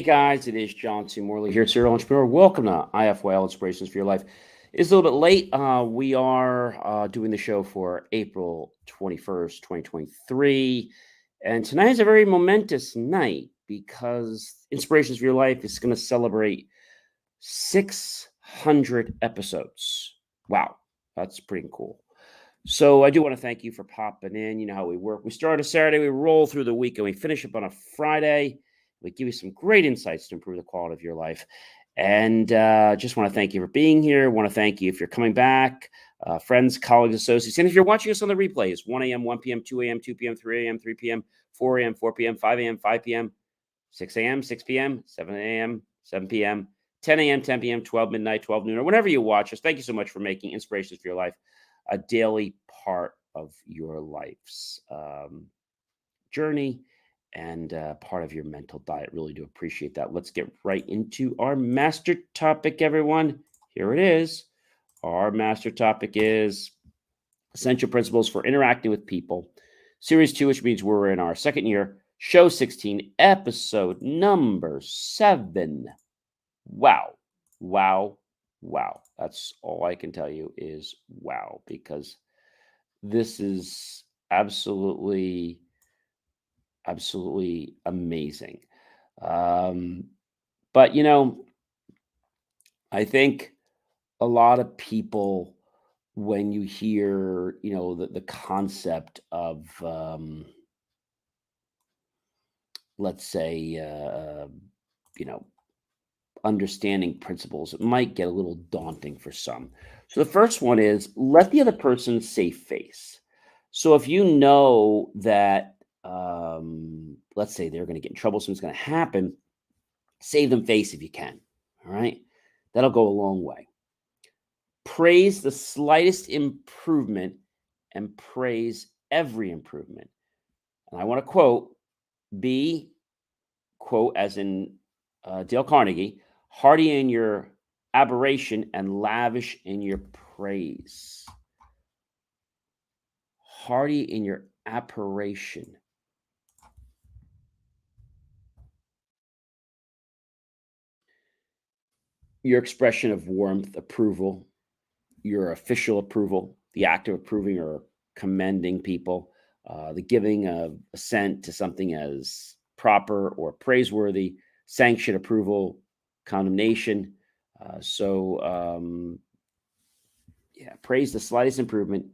Hey guys, it is John C. Morley here, serial entrepreneur. Welcome to IFYL Inspirations for Your Life. It's a little bit late. We are doing the show for April 21st, 2023. And tonight is a very momentous night because Inspirations for Your Life is going to celebrate 600 episodes. Wow, that's pretty cool. So I do want to thank you for popping in. You know how we work. We start a Saturday, we roll through the week, and we finish up on a Friday. We give you some great insights to improve the quality of your life. And just want to thank you for being here. Want to thank you if you're coming back, friends, colleagues, associates. And if you're watching us on the replays, 1 a.m., 1 p.m., 2 a.m., 2 p.m., 3 a.m., 3 p.m., 4 a.m., 4 p.m., 5 a.m., 5 p.m., 6 a.m., 6 p.m., 7 a.m., 7 p.m., 10 a.m., 10 p.m., 12 midnight, 12 noon, or whenever you watch us. Thank you so much for making Inspirations for Your Life a daily part of your life's journey and part of your mental diet. Really do appreciate that. Let's get right into our master topic, everyone. Here it is. Our master topic is Essential Principles for Interacting with People, Series 2, which means we're in our second year, Show 16, episode number 7. Wow. Wow. Wow. That's all I can tell you is wow, because this is absolutely amazing. But I think a lot of people, when you hear, the concept of, let's say, you know, understanding principles, it might get a little daunting for some. So the first one is let the other person save face. So if you know that, let's say they're going to get in trouble, something's going to happen, save them face if you can. All right. That'll go a long way. Praise the slightest improvement and praise every improvement. And I want to be, quote, as in Dale Carnegie, hearty in your aberration and lavish in your praise. Hearty in your aberration. Your expression of warmth, approval, your official approval, the act of approving or commending people, the giving of assent to something as proper or praiseworthy, sanction, approval, condemnation. Praise the slightest improvement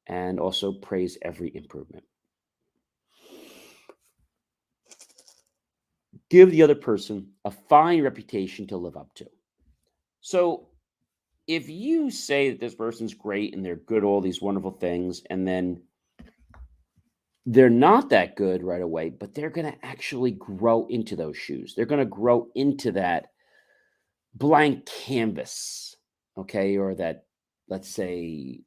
and also praise every improvement. Give the other person a fine reputation to live up to. So if you say that this person's great and they're good, all these wonderful things, and then they're not that good right away, but they're going to actually grow into those shoes. They're going to grow into that blank canvas, okay, or that, let's say,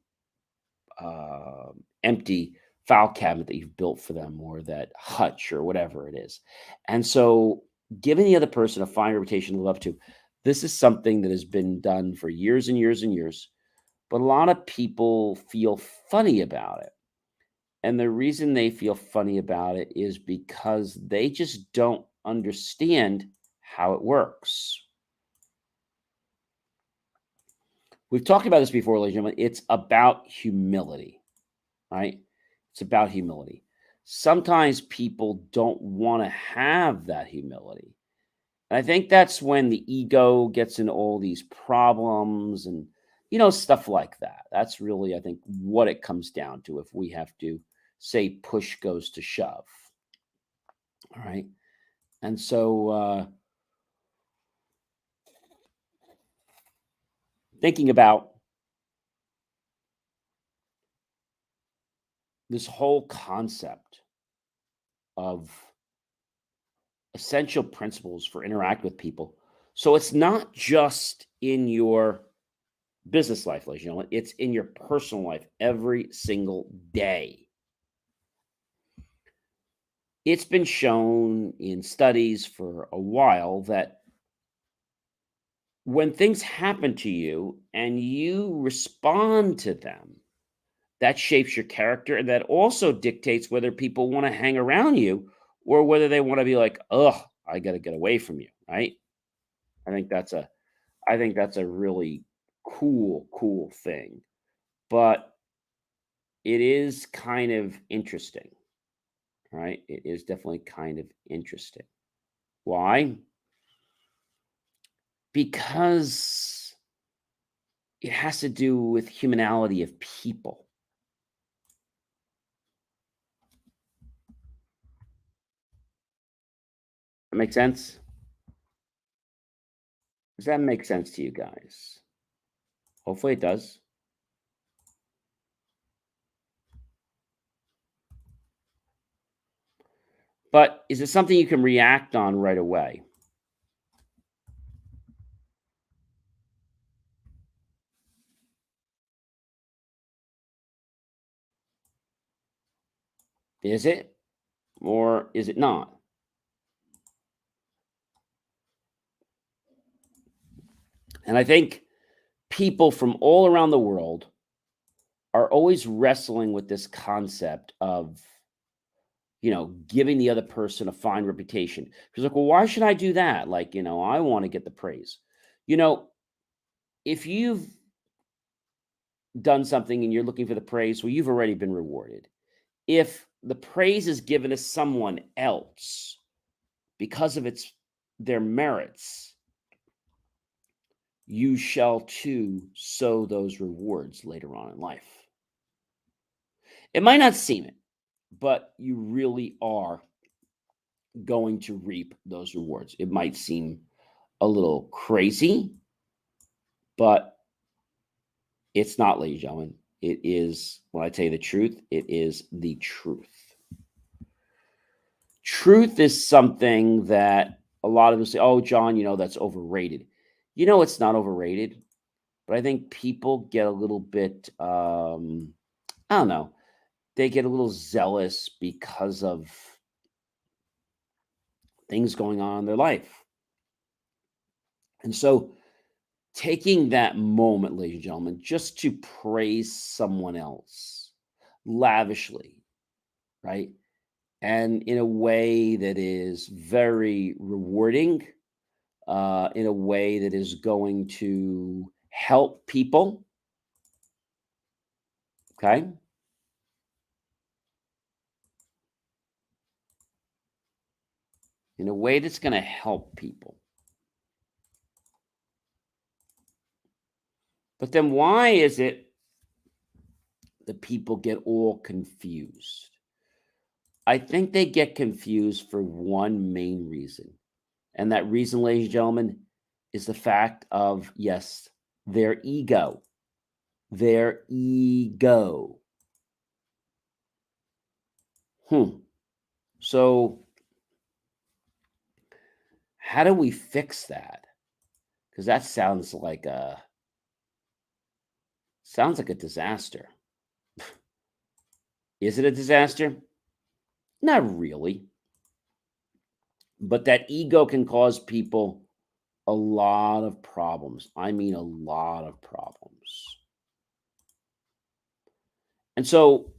empty file cabinet that you've built for them, or that hutch, or whatever it is. And so, giving the other person a fine reputation to live up to, this is something that has been done for years and years and years, but a lot of people feel funny about it. And the reason they feel funny about it is because they just don't understand how it works. We've talked about this before, ladies and gentlemen. It's about humility, right? It's about humility. Sometimes people don't want to have that humility. And I think that's when the ego gets in all these problems and, stuff like that. That's really, I think, what it comes down to if we have to say push goes to shove. All right. And so, thinking about this whole concept of essential principles for interact with people. So it's not just in your business life, ladies and gentlemen, it's in your personal life every single day. It's been shown in studies for a while that when things happen to you and you respond to them, that shapes your character, and that also dictates whether people want to hang around you or whether they want to be like, "Oh, I got to get away from you." right? I think that's a I think that's a really cool thing. But it is kind of interesting, right? It is definitely kind of interesting. Why? Because it has to do with humanality of people. That make sense? Does that make sense to you guys? Hopefully it does. But is it something you can react on right away? Is it? Or is it not? And I think people from all around the world are always wrestling with this concept of, giving the other person a fine reputation. Because like, well, why should I do that? Like, I want to get the praise. You know, if you've done something and you're looking for the praise, well, you've already been rewarded. If the praise is given to someone else because of their merits, you shall too sow those rewards later on in life. It might not seem it, but you really are going to reap those rewards. It might seem a little crazy, but it's not, ladies and gentlemen. It is, when I tell you the truth, it is the truth. Truth is something that a lot of us say, oh, John, that's overrated. It's not overrated, but I think people get a little bit, I don't know, they get a little zealous because of things going on in their life. And so taking that moment, ladies and gentlemen, just to praise someone else lavishly, right? And in a way that is very rewarding, in a way that is going to help people, okay? In a way that's going to help people. But then why is it that people get all confused? I think they get confused for one main reason. And that reason, ladies and gentlemen, is the fact of, yes, their ego. Their ego. So, how do we fix that? Because that sounds like a disaster. Is it a disaster? Not really. But that ego can cause people a lot of problems. I mean, a lot of problems. And so,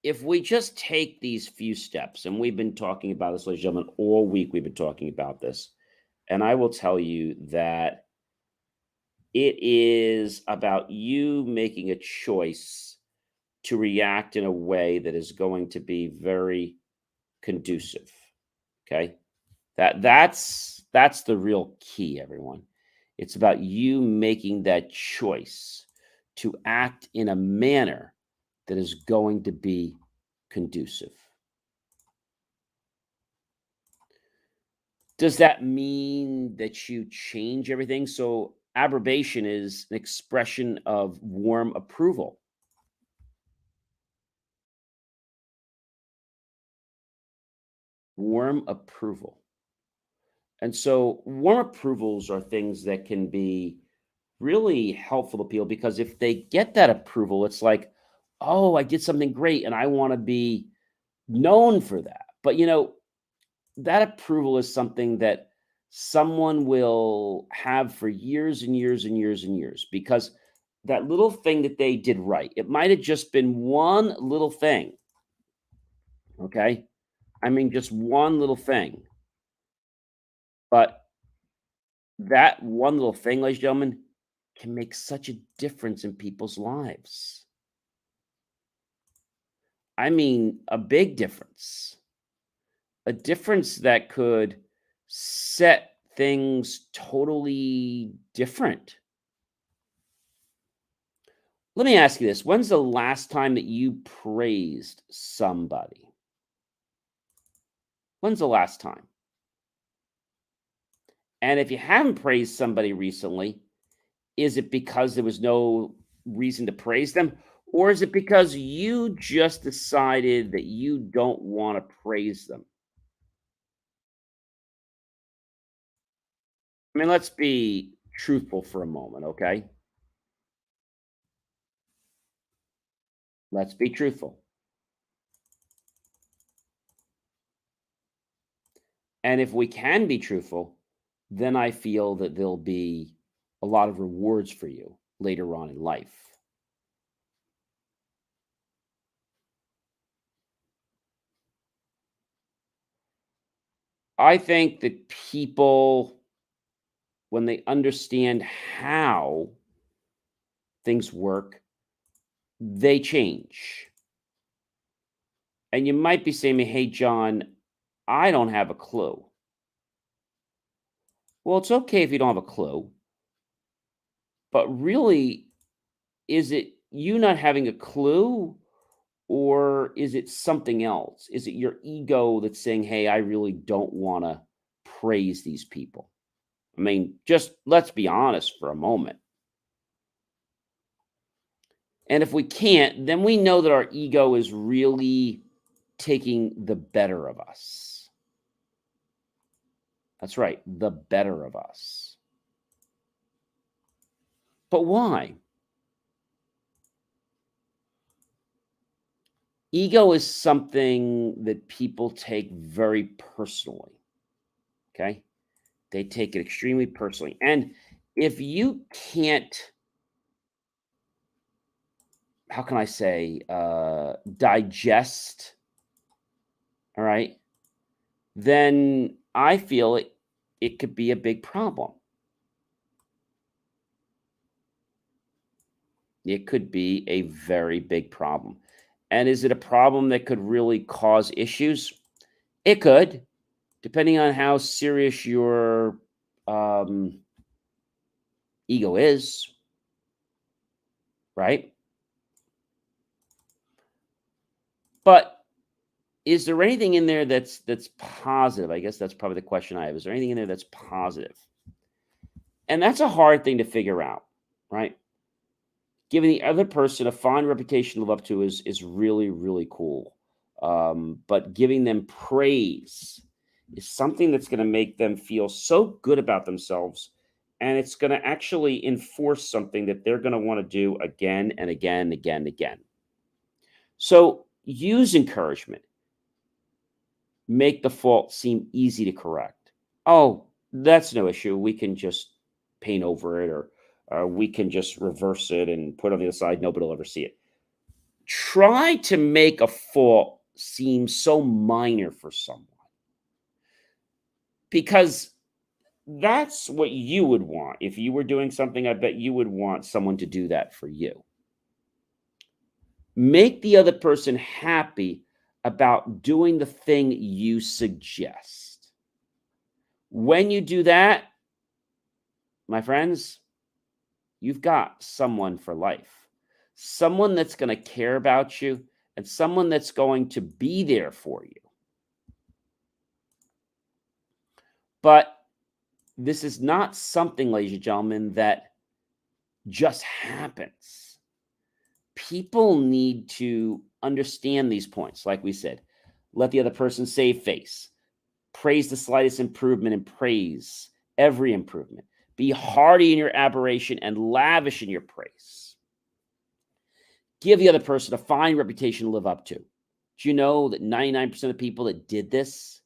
if we just take these few steps, and we've been talking about this, ladies and gentlemen, all week we've been talking about this, and I will tell you that it is about you making a choice to react in a way that is going to be very conducive. Okay? That's the real key, everyone. It's about you making that choice to act in a manner that is going to be conducive. Does that mean that you change everything? So, approbation is an expression of warm approval. Warm approval. And so, warm approvals are things that can be really helpful to people because if they get that approval, it's like, oh, I did something great and I want to be known for that. But, that approval is something that someone will have for years and years and years and years because that little thing that they did right, it might have just been one little thing. Okay. I mean, just one little thing. But That one little thing, ladies and gentlemen, can make such a difference in people's lives. I mean, a big difference. A difference that could set things totally different. Let me ask you this. When's the last time that you praised somebody? When's the last time? And if you haven't praised somebody recently, is it because there was no reason to praise them? Or is it because you just decided that you don't want to praise them? I mean, let's be truthful for a moment, okay? Let's be truthful. And if we can be truthful, then I feel that there'll be a lot of rewards for you later on in life. I think that people, when they understand how things work, they change. And you might be saying to me, hey, John, I don't have a clue. Well, it's okay if you don't have a clue, but really, is it you not having a clue or is it something else? Is it your ego that's saying, hey, I really don't want to praise these people? I mean, just let's be honest for a moment. And if we can't, then we know that our ego is really taking the better of us. That's right, the better of us. But why? Ego is something that people take very personally. Okay. They take it extremely personally. And if you can't, how can I say, digest, all right, then I feel it could be a big problem. It could be a very big problem. And is it a problem that could really cause issues? It could, depending on how serious your um, ego is, right? But is there anything in there that's positive? I guess that's probably the question I have. Is there anything in there that's positive? And that's a hard thing to figure out, right? Giving the other person a fine reputation to live up to is really, really cool. But giving them praise is something that's going to make them feel so good about themselves. And it's going to actually enforce something that they're going to want to do again and again and again and again. So use encouragement. Make the fault seem easy to correct. Oh, that's no issue. We can just paint over it or we can just reverse it and put it on the other side. Nobody will ever see it. Try to make a fault seem so minor for someone because that's what you would want. If you were doing something, I bet you would want someone to do that for you. Make the other person happy about doing the thing you suggest. When you do that, my friends, you've got someone for life. Someone that's going to care about you and someone that's going to be there for you. But this is not something, ladies and gentlemen, that just happens. People need to understand these points. Like we said, let the other person save face, praise the slightest improvement, and praise every improvement. Be hearty in your admiration and lavish in your praise. Give the other person a fine reputation to live up to. Do you know that 99% of people that did this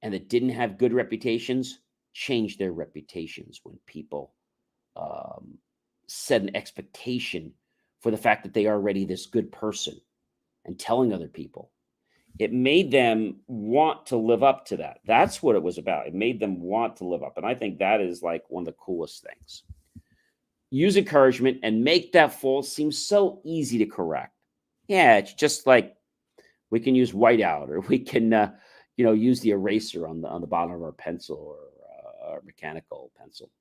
and that didn't have good reputations changed their reputations when people um, set an expectation for the fact that they are already this good person and telling other people. It made them want to live up to that. That's what it was about. It made them want to live up. And I think that is like one of the coolest things. Use encouragement and make that fault seem so easy to correct. Yeah, it's just like we can use whiteout, or we can, use the eraser on the bottom of our pencil, or our mechanical pencil.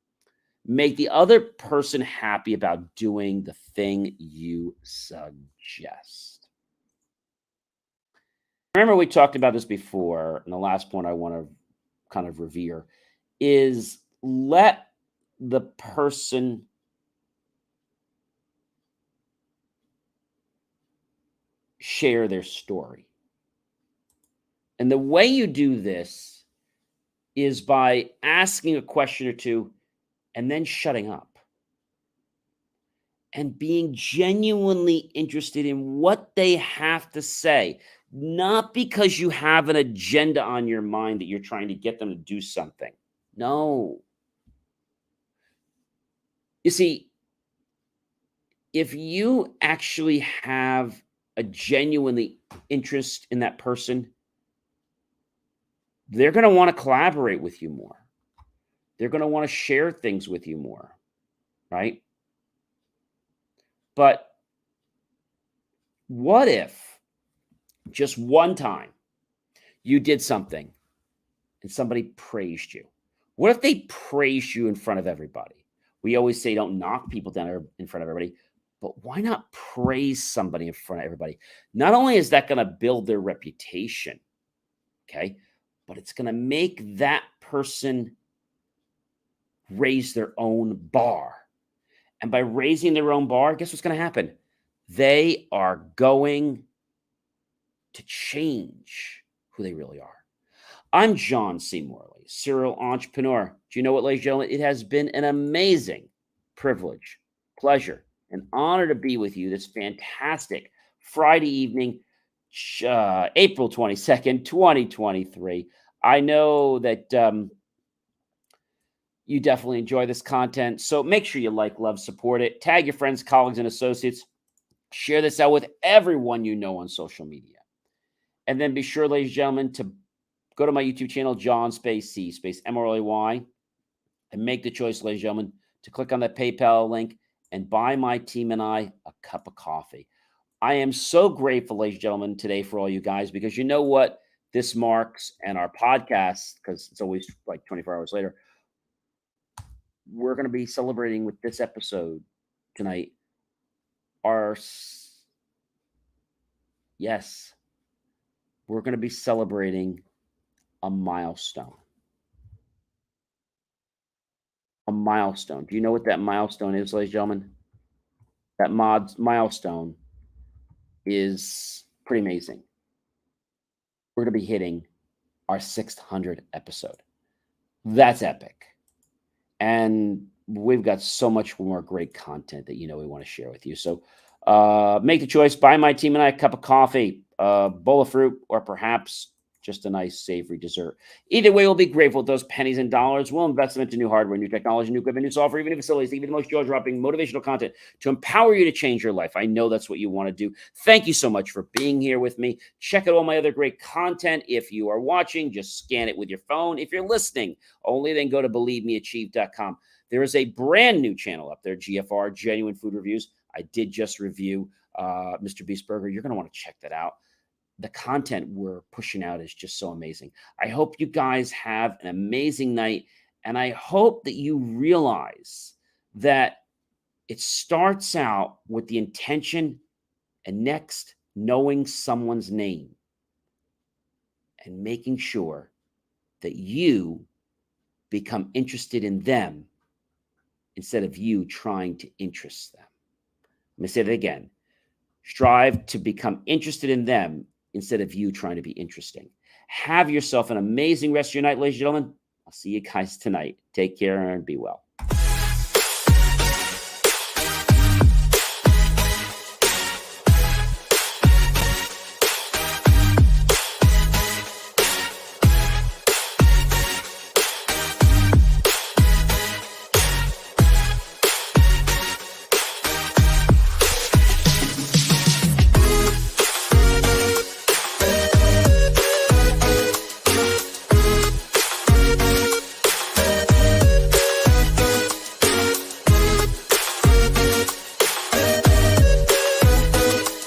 Make the other person happy about doing the thing you suggest. Remember, we talked about this before, and the last point I want to kind of revere is let the person share their story. And the way you do this is by asking a question or two and then shutting up and being genuinely interested in what they have to say, not because you have an agenda on your mind that you're trying to get them to do something. No. You see, if you actually have a genuinely interest in that person, they're going to want to collaborate with you more. They're going to want to share things with you more, right? But what if just one time you did something and somebody praised you? What if they praised you in front of everybody? We always say don't knock people down in front of everybody, but why not praise somebody in front of everybody? Not only is that going to build their reputation, okay, but it's going to make that person raise their own bar. And by raising their own bar, guess what's going to happen? They are going to change who they really are. I'm John C. Morley, serial entrepreneur. Do you know what, ladies and gentlemen? It has been an amazing privilege, pleasure, and honor to be with you this fantastic Friday evening, April 22nd, 2023. I know that you definitely enjoy this content, so make sure you like, love, support it. Tag your friends, colleagues, and associates. Share this out with everyone you know on social media. And then be sure, ladies and gentlemen, to go to my YouTube channel, John C Morley, and make the choice, ladies and gentlemen, to click on that PayPal link and buy my team and I a cup of coffee. I am so grateful, ladies and gentlemen, today for all you guys, because you know what this marks, and our podcast, because it's always like 24 hours later, we're going to be celebrating with this episode tonight. Yes, we're going to be celebrating a milestone. A milestone. Do you know what that milestone is, ladies and gentlemen? That milestone is pretty amazing. We're going to be hitting our 600th episode. That's epic. And we've got so much more great content that we want to share with you. So make the choice. Buy my team and I a cup of coffee, a bowl of fruit, or perhaps just a nice savory dessert. Either way, we'll be grateful with those pennies and dollars. We'll invest them into new hardware, new technology, new equipment, new software, even new facilities, to give you the most jaw-dropping motivational content to empower you to change your life. I know that's what you want to do. Thank you so much for being here with me. Check out all my other great content. If you are watching, just scan it with your phone. If you're listening, only then go to believemeachieve.com. There is a brand new channel up there, GFR, Genuine Food Reviews. I did just review Mr. Beast Burger. You're going to want to check that out. The content we're pushing out is just so amazing. I hope you guys have an amazing night, and I hope that you realize that it starts out with the intention, and next, knowing someone's name and making sure that you become interested in them instead of you trying to interest them. Let me say that again. Strive to become interested in them instead of you trying to be interesting. Have yourself an amazing rest of your night, ladies and gentlemen. I'll see you guys tonight. Take care and be well.